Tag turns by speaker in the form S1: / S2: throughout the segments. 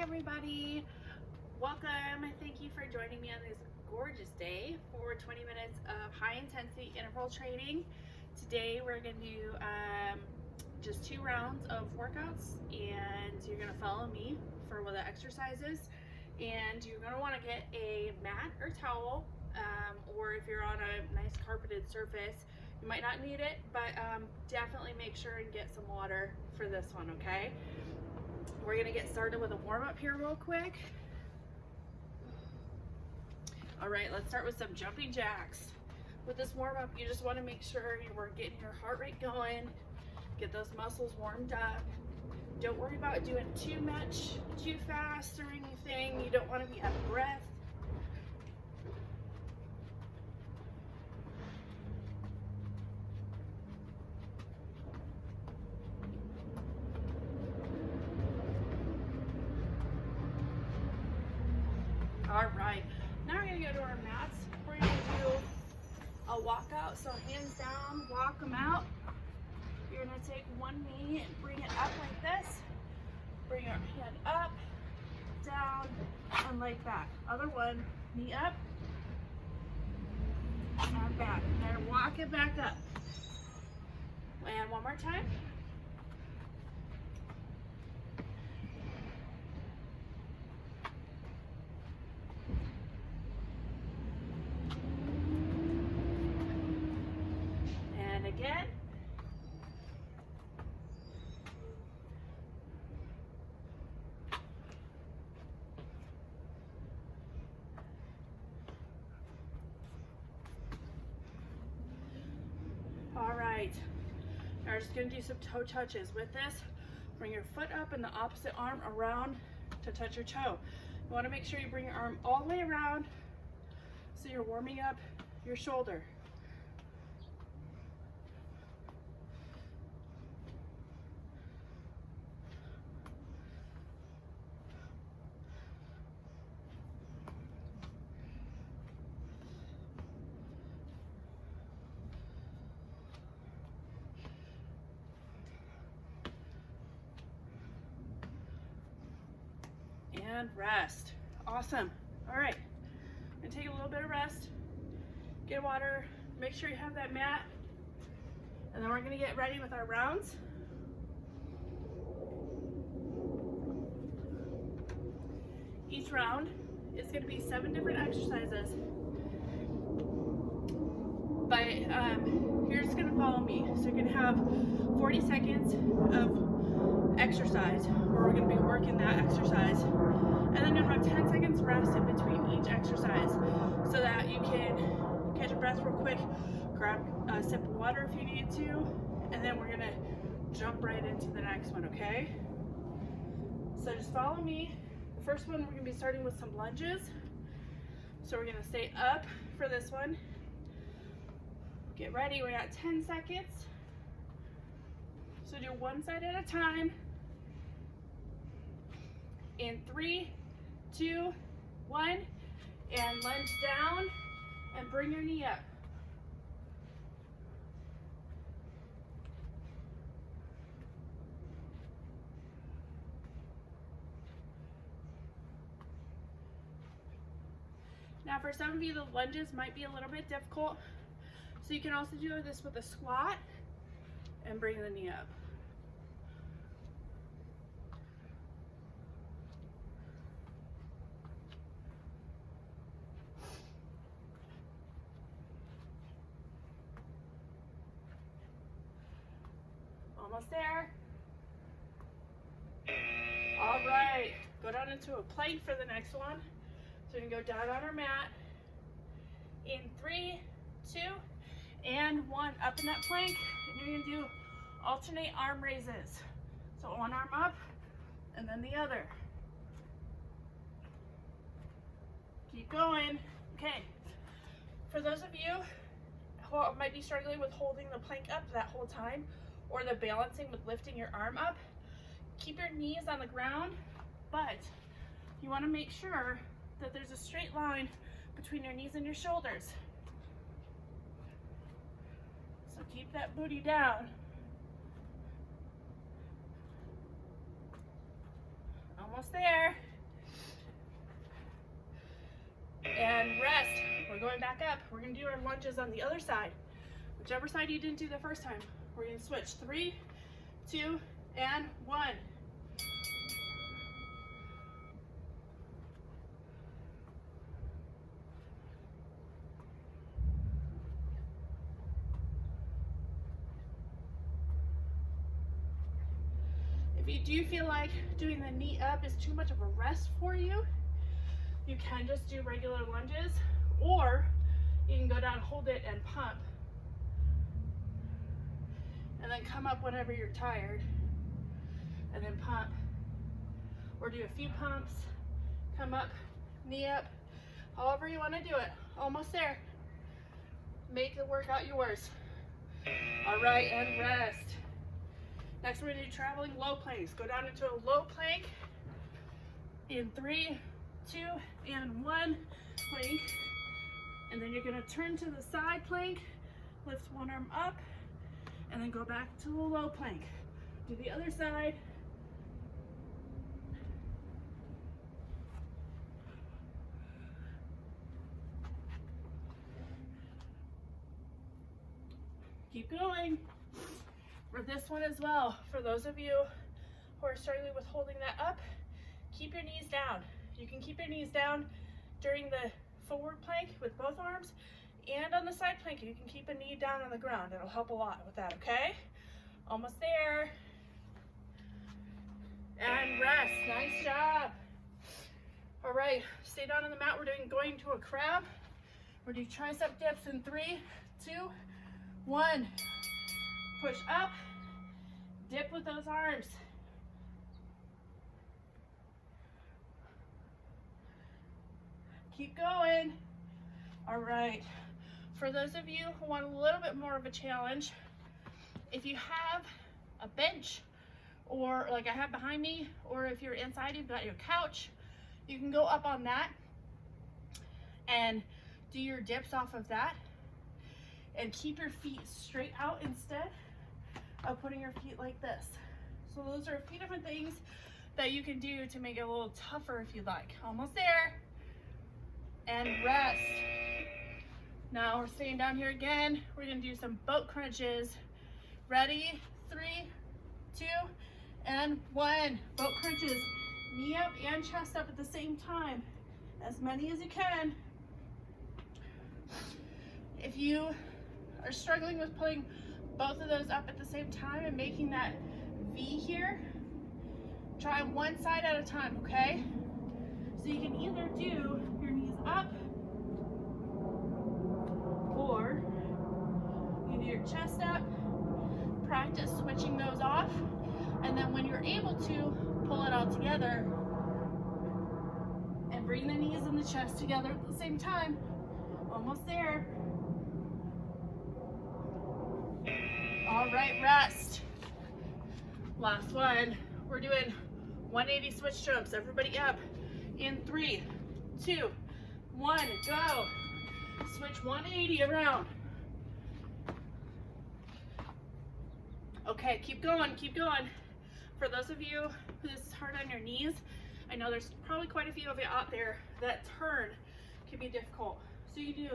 S1: everybody, welcome. Thank you for joining me on this gorgeous day for 20 minutes of high intensity interval training. Today we're going to do just 2 rounds of workouts, and you're going to follow me for the exercises. And you're going to want to get a mat or towel, or if you're on a nice carpeted surface, you might not need it, but definitely make sure and get some water for this one, okay? We're going to get started with a warm-up here real quick. All right, let's start with some jumping jacks. With this warm-up, you just want to make sure you're getting your heart rate going, get those muscles warmed up. Don't worry about doing too much, too fast or anything. You don't want to be out of breath. All right, now we're gonna go to our mats. We're gonna do a walkout, so hands down, walk them out. You're gonna take one knee and bring it up like this. Bring your hand up, down, and leg back. Other one, knee up, and back. Now walk it back up. And one more time. Again. All right, now we're just going to do some toe touches. With this, bring your foot up and the opposite arm around to touch your toe. You want to make sure you bring your arm all the way around so you're warming up your shoulder. And rest. Awesome. All right, and take a little bit of rest, get water, make sure you have that mat, and then we're going to get ready with our rounds. Each round is going to be 7 different exercises, but you're just going to follow me. So you're going to have 40 seconds of exercise where we're going to be working that exercise, and then you'll have 10 seconds rest in between each exercise so that you can catch a breath real quick, grab a sip of water if you need to, and then we're going to jump right into the next one, okay? So just follow me. The first one, we're going to be starting with some lunges. So we're going to stay up for this one. Get ready, we got 10 seconds. So do one side at a time. In 3, 2, 1, and lunge down and bring your knee up. Now for some of you, the lunges might be a little bit difficult, so you can also do this with a squat and bring the knee up. Almost there. All right, go down into a plank for the next one. So we can go down on our mat. In 3, 2, and 1, up in that plank, and you're gonna do alternate arm raises. So one arm up, and then the other. Keep going. Okay, for those of you who might be struggling with holding the plank up that whole time, or the balancing with lifting your arm up, keep your knees on the ground, but you want to make sure that there's a straight line between your knees and your shoulders. So keep that booty down. Almost there. and rest. We're going back up. We're gonna do our lunges on the other side. Whichever side you didn't do the first time. We're gonna switch. 3, 2, and 1. If you do feel like doing the knee up is too much of a rest for you, you can just do regular lunges, or you can go down, hold it, and pump. And then come up whenever you're tired, and then pump. Or do a few pumps, come up, knee up, however you want to do it. Almost there. Make the workout yours. All right, and rest. Next, we're going to do traveling low planks. Go down into a low plank in 3, 2, and 1 plank. And then you're going to turn to the side plank, lift one arm up, and then go back to the low plank. Do the other side. Keep going. For this one as well, for those of you who are struggling with holding that up, keep your knees down. You can keep your knees down during the forward plank with both arms, and on the side plank you can keep a knee down on the ground. It'll help a lot with that, okay? Almost there. And rest. Nice job. All right, stay down on the mat. We're going to a crab. We're doing tricep dips in 3, 2, 1. Push up, dip with those arms. Keep going. All right, for those of you who want a little bit more of a challenge, if you have a bench, or like I have behind me, or if you're inside, you've got your couch, you can go up on that and do your dips off of that, and keep your feet straight out instead of putting your feet like this. So those are a few different things that you can do to make it a little tougher if you'd like. Almost there. And rest. Now we're staying down here again. We're gonna do some boat crunches. Ready? 3, 2, and 1. Boat crunches. Knee up and chest up at the same time. As many as you can. If you are struggling with putting both of those up at the same time and making that V here, try one side at a time, okay? So you can either do your knees up, or you can do your chest up. Practice switching those off, and then when you're able to, pull it all together and bring the knees and the chest together at the same time. Almost there. All right, rest. Last one. We're doing 180 switch jumps. Everybody up. In 3, 2, 1, go. Switch 180 around. Okay, keep going, keep going. For those of you who this is hard on your knees, I know there's probably quite a few of you out there that turn can be difficult. So you do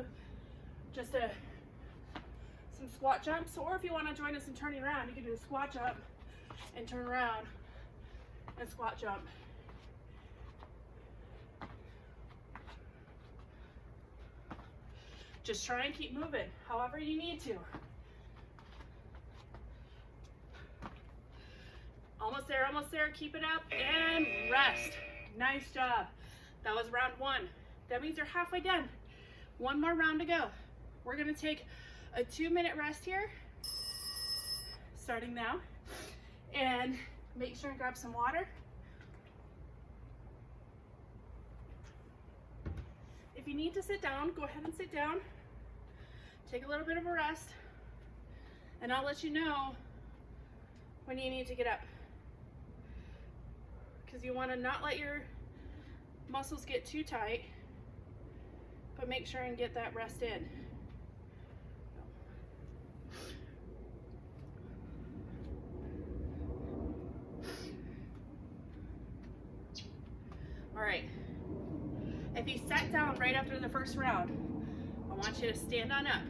S1: just some squat jumps, or if you want to join us in turning around, you can do a squat jump and turn around and squat jump. Just try and keep moving however you need to. Almost there, keep it up and rest. Nice job. That was round 1. That means you're halfway done. One more round to go. We're gonna take a 2-minute rest here, starting now, and make sure and grab some water. If you need to sit down, go ahead and sit down. Take a little bit of a rest, and I'll let you know when you need to get up, because you want to not let your muscles get too tight, but make sure and get that rest in. All right, If you sat down right after the first round, I want you to stand on up.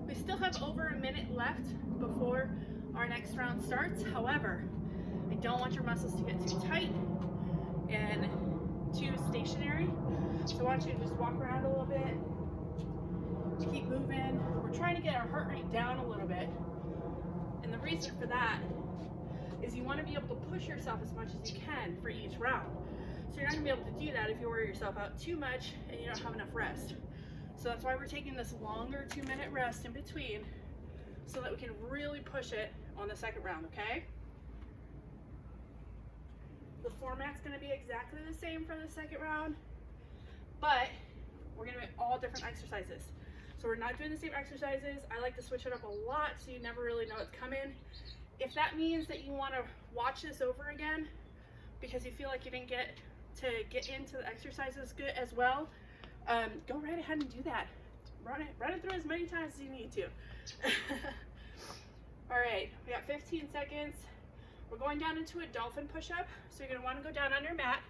S1: We still have over a minute left before our next round starts. However, I don't want your muscles to get too tight and too stationary. So I want you to just walk around a little bit, keep moving. We're trying to get our heart rate down a little bit. And the reason for that is you want to be able to push yourself as much as you can for each round. So you're not going to be able to do that if you wear yourself out too much and you don't have enough rest. So that's why we're taking this longer 2-minute rest in between so that we can really push it on the second round, okay? The format's going to be exactly the same for the second round, but we're going to do all different exercises. So we're not doing the same exercises. I like to switch it up a lot so you never really know what's coming. If that means that you want to watch this over again because you feel like you didn't get into the exercises good as well, go right ahead and do that. Run it through as many times as you need to. All right, we got 15 seconds. We're going down into a dolphin push-up. So you're gonna wanna go down on your mat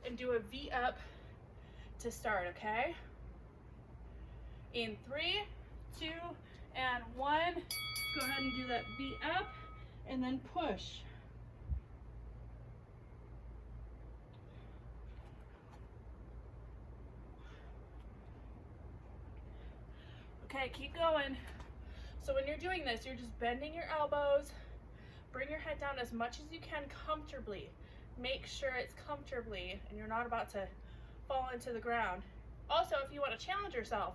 S1: and do a V up to start, okay? In 3, 2, and 1, go ahead and do that V up and then push. Okay, keep going. So when you're doing this, you're just bending your elbows, bring your head down as much as you can comfortably. Make sure it's comfortably and you're not about to fall into the ground. Also, if you want to challenge yourself,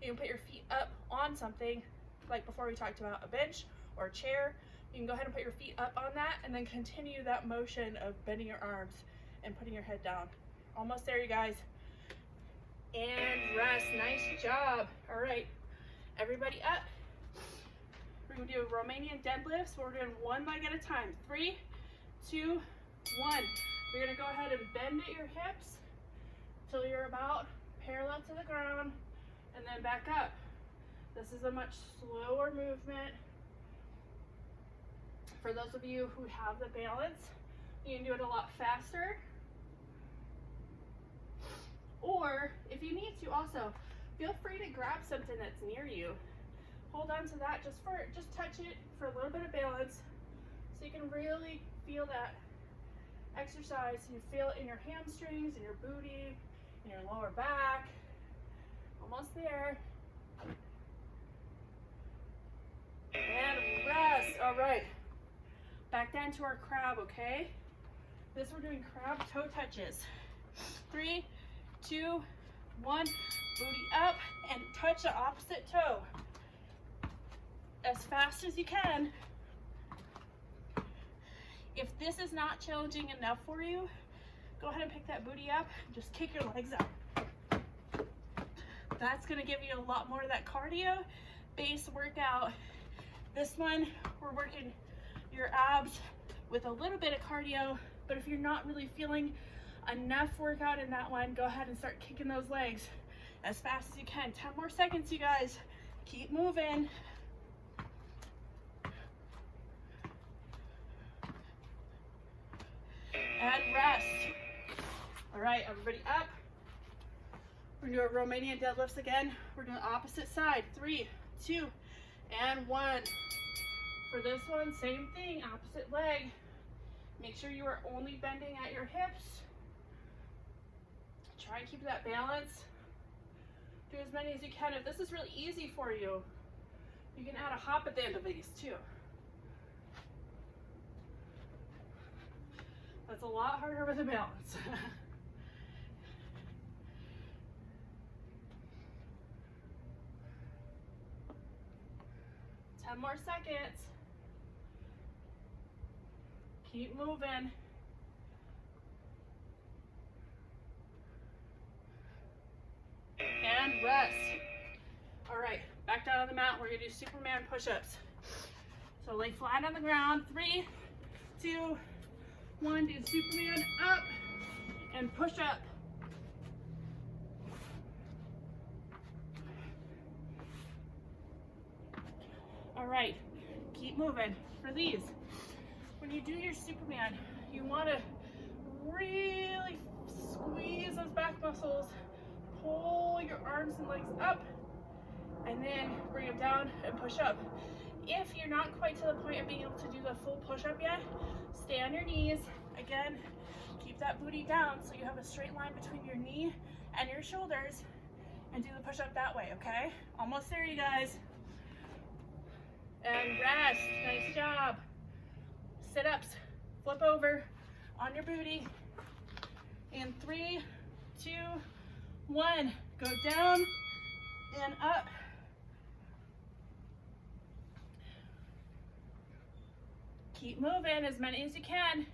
S1: you can put your feet up on something, like before we talked about a bench or a chair. You can go ahead and put your feet up on that and then continue that motion of bending your arms and putting your head down. Almost there, you guys. And rest. Nice job. All right, everybody up. We're gonna do a Romanian deadlifts. We're doing one leg at a time. 3, 2, 1. You're gonna go ahead and bend at your hips till you're about parallel to the ground, and then back up. This is a much slower movement. For those of you who have the balance, you can do it a lot faster. Or if you need to, also feel free to grab something that's near you. Hold on to that, just touch it for a little bit of balance so you can really feel that exercise. You feel it in your hamstrings, in your booty, in your lower back. Almost there. And rest. All right. Back down to our crab, okay? This we're doing crab toe touches. 3, 2, 1. Booty up and touch the opposite toe as fast as you can. If this is not challenging enough for you, go ahead and pick that booty up and just kick your legs up. That's gonna give you a lot more of that cardio base workout. This one, we're working your abs with a little bit of cardio, but if you're not really feeling enough workout in that one, go ahead and start kicking those legs as fast as you can. 10 more seconds, you guys. Keep moving. And rest. All right, everybody up. We're gonna do our Romanian deadlifts again. We're doing opposite side. 3, 2, and 1. For this one, same thing, opposite leg. Make sure you are only bending at your hips. Try and keep that balance. Do as many as you can. If this is really easy for you, you can add a hop at the end of these too. That's a lot harder with a balance. 10 more seconds. Keep moving. And rest. All right, back down on the mat. We're gonna do Superman push-ups. So lay flat on the ground. 3, 2, 1. Do Superman up and push up. All right, keep moving. For these, when you do your Superman, you want to really squeeze those back muscles. Pull your arms and legs up, and then bring them down and push up. If you're not quite to the point of being able to do the full push-up yet, stay on your knees. Again, keep that booty down so you have a straight line between your knee and your shoulders, and do the push-up that way, okay? Almost there, you guys. And rest. Nice job. Sit-ups. Flip over on your booty. In 3, 2, 1. Go down and up. Keep moving as many as you can.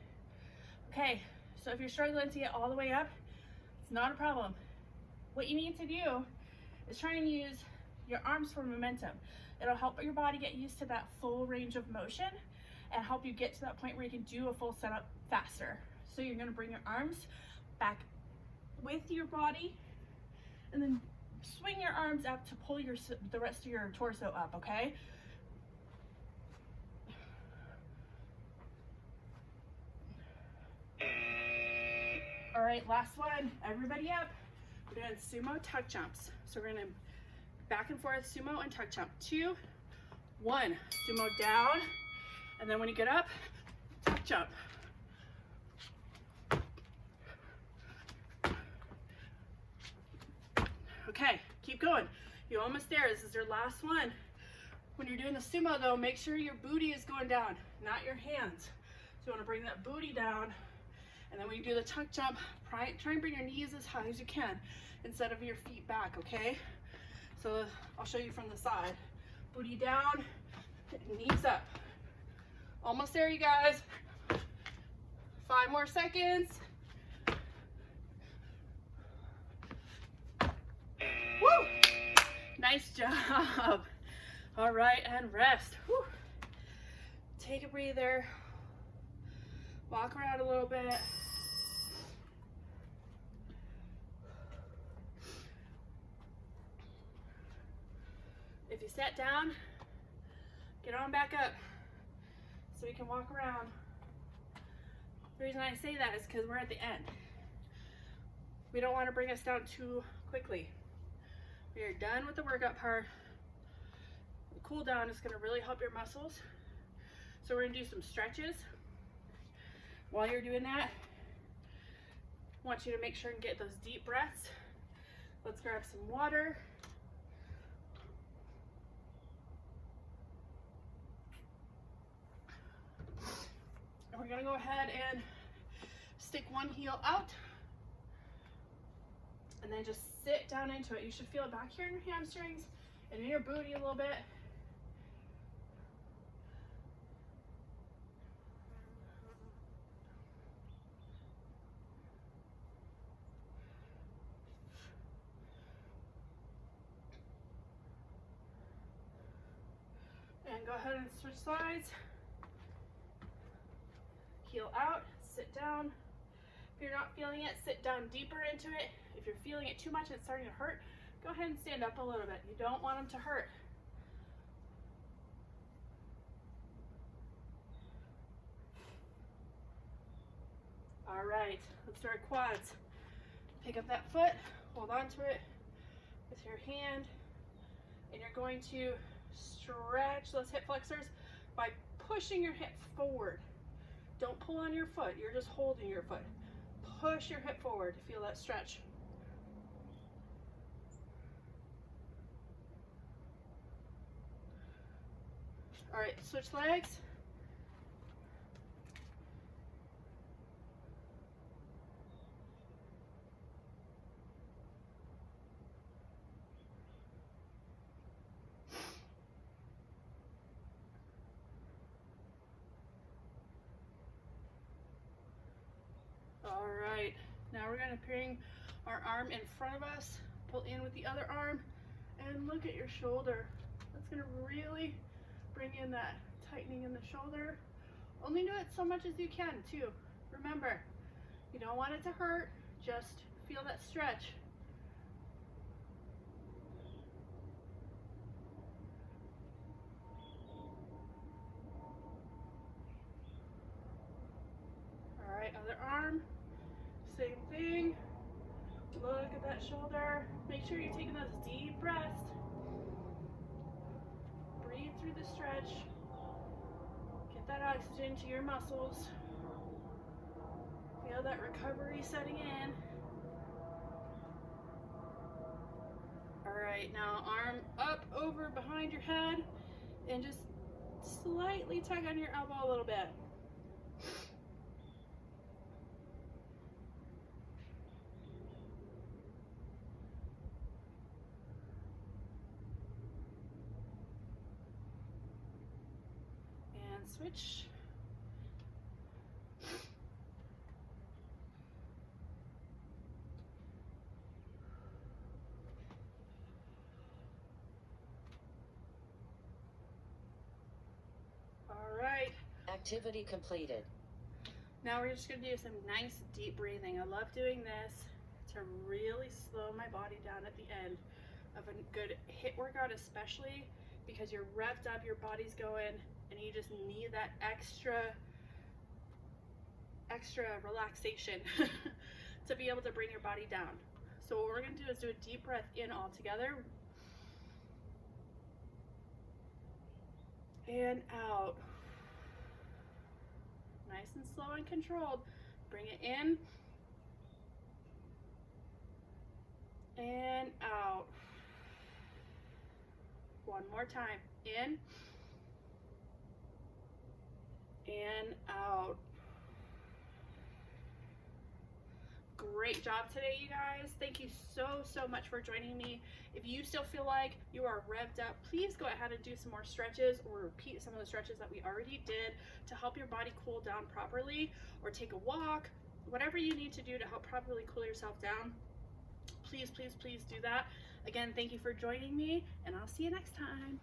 S1: Okay, so if you're struggling to get all the way up, it's not a problem. What you need to do is try and use your arms for momentum. It'll help your body get used to that full range of motion and help you get to that point where you can do a full setup faster. So you're gonna bring your arms back with your body and then swing your arms up to pull the rest of your torso up, okay? All right, last one, everybody up. We're doing sumo tuck jumps. So we're gonna back and forth sumo and tuck jump. 2, 1, sumo down. And then when you get up, tuck jump. Okay, keep going. You're almost there. This is your last one. When you're doing the sumo though, make sure your booty is going down, not your hands. So you wanna bring that booty down. And then when you do the tuck jump, try and bring your knees as high as you can instead of your feet back, okay? So I'll show you from the side. Booty down, knees up. Almost there, you guys. 5 more seconds. Woo! Nice job. All right, and rest. Woo. Take a breather. Walk around a little bit. If you sat down, get on back up so you can walk around. The reason I say that is because we're at the end. We don't want to bring us down too quickly. We are done with the workout part. The cool down is going to really help your muscles. So we're going to do some stretches. While you're doing that, I want you to make sure and get those deep breaths. Let's grab some water. And we're gonna go ahead and stick one heel out and then just sit down into it. You should feel it back here in your hamstrings and in your booty a little bit. And go ahead and switch sides. Heel out, sit down. If you're not feeling it, sit down deeper into it. If you're feeling it too much and it's starting to hurt, go ahead and stand up a little bit. You don't want them to hurt. All right, let's do our quads. Pick up that foot, hold on to it with your hand, and you're going to stretch those hip flexors by pushing your hip forward. Don't pull on your foot, you're just holding your foot. Push your hip forward to feel that stretch. All right, switch legs. Now we're going to bring our arm in front of us, pull in with the other arm, and look at your shoulder. That's going to really bring in that tightening in the shoulder. Only do it so much as you can too. Remember, you don't want it to hurt, just feel that stretch. All right, other arm. Same thing. Look at that shoulder. Make sure you're taking those deep breaths. Breathe through the stretch. Get that oxygen to your muscles. Feel that recovery setting in. All right, now arm up over behind your head and just slightly tug on your elbow a little bit. And switch. Right.
S2: Activity completed.
S1: Now we're just going to do some nice deep breathing. I love doing this to really slow my body down at the end of a good HIIT workout, especially because you're revved up, your body's going, and you just need that extra relaxation to be able to bring your body down. So what we're going to do is do a deep breath in all together and out. Nice and slow and controlled. Bring it in and out. One more time. In and out. Great job today, you guys. Thank you so much for joining me. If you still feel like you are revved up, please go ahead and do some more stretches or repeat some of the stretches that we already did to help your body cool down properly, or take a walk, whatever you need to do to help properly cool yourself down. Please do that. Again, thank you for joining me, and I'll see you next time.